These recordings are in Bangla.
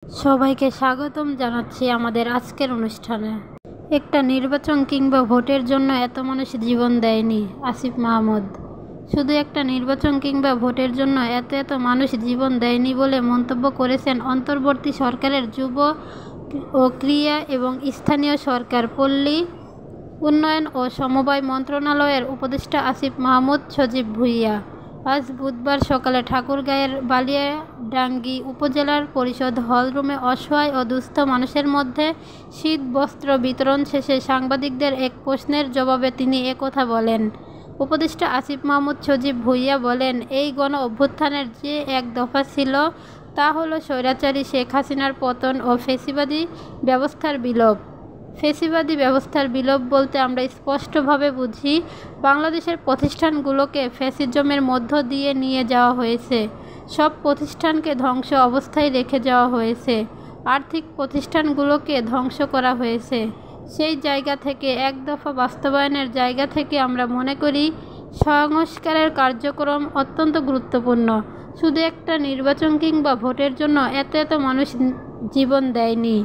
সবাইকে স্বাগতম জানাচ্ছি আমাদের আজকের অনুষ্ঠানে। একটা নির্বাচন কিংবা ভোটের জন্য এত মানুষ জীবন দেয়নি। আসিফ মাহমুদ। শুধু একটা নির্বাচন কিংবা ভোটের জন্য এত মানুষ জীবন দেয়নি বলে মন্তব্য করেছেন অন্তর্বর্তী সরকারের যুব ও ক্রীড়া এবং স্থানীয় সরকার পল্লী উন্নয়ন ও সমবায় মন্ত্রণালয়ের উপদেষ্টা আসিফ মাহমুদ সজীব ভুঁইয়া। আজ বুধবার সকালে ঠাকুরগাঁয়ের বালিয়াডাঙ্গি উপজেলার পরিষদ হলরুমে অসহায় ও দুস্থ মানুষের মধ্যে শীত বস্ত্র বিতরণ শেষে সাংবাদিকদের এক প্রশ্নের জবাবে তিনি একথা বলেন। উপদেষ্টা আসিফ মাহমুদ সজীব ভুঁইয়া বলেন, এই গণ অভ্যুত্থানের যে এক দফা ছিল তা হলো স্বৈরাচারী শেখ হাসিনার পতন ও ফ্যাসিবাদী ব্যবস্থার বিলোপ। ফ্যাসিবাদী ব্যবস্থার বিলোপ বলতে আমরা স্পষ্টভাবে বুঝি বাংলাদেশের প্রতিষ্ঠানগুলোকে ফ্যাসিজমের মধ্য দিয়ে নিয়ে যাওয়া হয়েছে। সব প্রতিষ্ঠানকে ধ্বংস অবস্থায় রেখে যাওয়া হয়েছে। আর্থিক প্রতিষ্ঠানগুলোকে ধ্বংস করা হয়েছে। সেই জায়গা থেকে এক দফা বাস্তবায়নের জায়গা থেকে আমরা মনে করি সংস্কারের কার্যক্রম অত্যন্ত গুরুত্বপূর্ণ। শুধু একটা নির্বাচন কিংবা ভোটের জন্য এত মানুষ জীবন দেয়নি।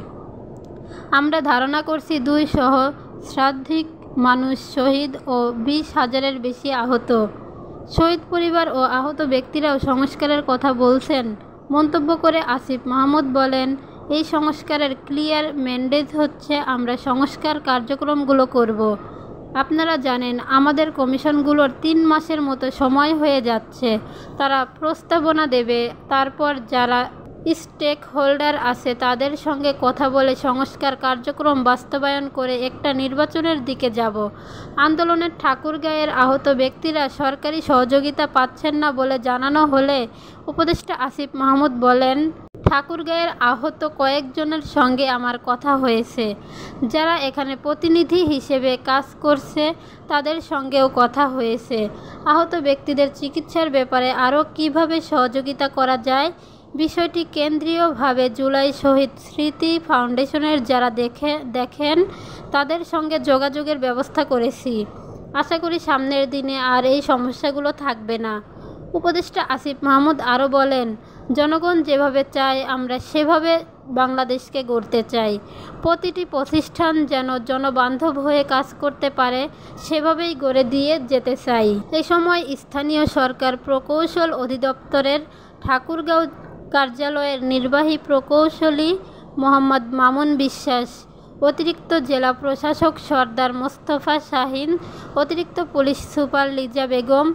আমরা ধারণা করছি 2 সহস্রাধিক মানুষ শহীদ ও 20,000-এর বেশি আহত। শহীদ পরিবার ও আহত ব্যক্তিরাও সংস্কারের কথা বলছেন। মন্তব্য করে আসিফ মাহমুদ বলেন, এই সংস্কারের ক্লিয়ার ম্যান্ডেট হচ্ছে আমরা সংস্কার কার্যক্রমগুলো করব। আপনারা জানেন আমাদের কমিশনগুলোর 3 মাসের মতো সময় হয়ে যাচ্ছে। তারা প্রস্তাবনা দেবে, তারপর যারা স্টেক হোল্ডার আছে তাদের সঙ্গে কথা বলে সংস্কার কার্যক্রম বাস্তবায়ন করে একটা নির্বাচনের দিকে যাব। আন্দোলনের ঠাকুরগাঁয়ের আহত ব্যক্তিরা সরকারি সহযোগিতা পাচ্ছেন না বলে জানানো হলে উপদেষ্টা আসিফ মাহমুদ বলেন, ঠাকুরগাঁয়ের আহত কয়েকজনের সঙ্গে আমার কথা হয়েছে। যারা এখানে প্রতিনিধি হিসেবে কাজ করছে তাদের সঙ্গেও কথা হয়েছে। আহত ব্যক্তিদের চিকিৎসার ব্যাপারে আরও কীভাবে সহযোগিতা করা যায় বিষয়টি কেন্দ্রীয়ভাবে জুলাই শহীদ স্মৃতি ফাউন্ডেশনের যারা দেখেন তাদের সঙ্গে যোগাযোগের ব্যবস্থা করেছি। আশা করি সামনের দিনে আর এই সমস্যাগুলো থাকবে না। উপদেষ্টা আসিফ মাহমুদ আরও বলেন, জনগণ যেভাবে চায় আমরা সেভাবে বাংলাদেশকে গড়তে চাই। প্রতিটি প্রতিষ্ঠান যেন জনবান্ধব হয়ে কাজ করতে পারে সেভাবেই গড়ে দিয়ে যেতে চাই। এই সময় স্থানীয় সরকার প্রকৌশল অধিদপ্তরের ঠাকুরগাঁও কার্যালয়ের নির্বাহী প্রকৌশলী মোহাম্মদ মামুন বিশ্বাস, অতিরিক্ত জেলা প্রশাসক সরদার মোস্তফা শাহীন, অতিরিক্ত পুলিশ সুপার লিজা বেগম,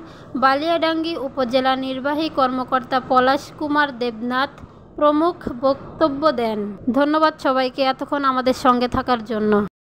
বালিয়াডাঙ্গি উপজেলা নির্বাহী কর্মকর্তা পলাশ কুমার দেবনাথ প্রমুখ বক্তব্য দেন। ধন্যবাদ সবাইকে এতক্ষণ আমাদের সঙ্গে থাকার জন্য।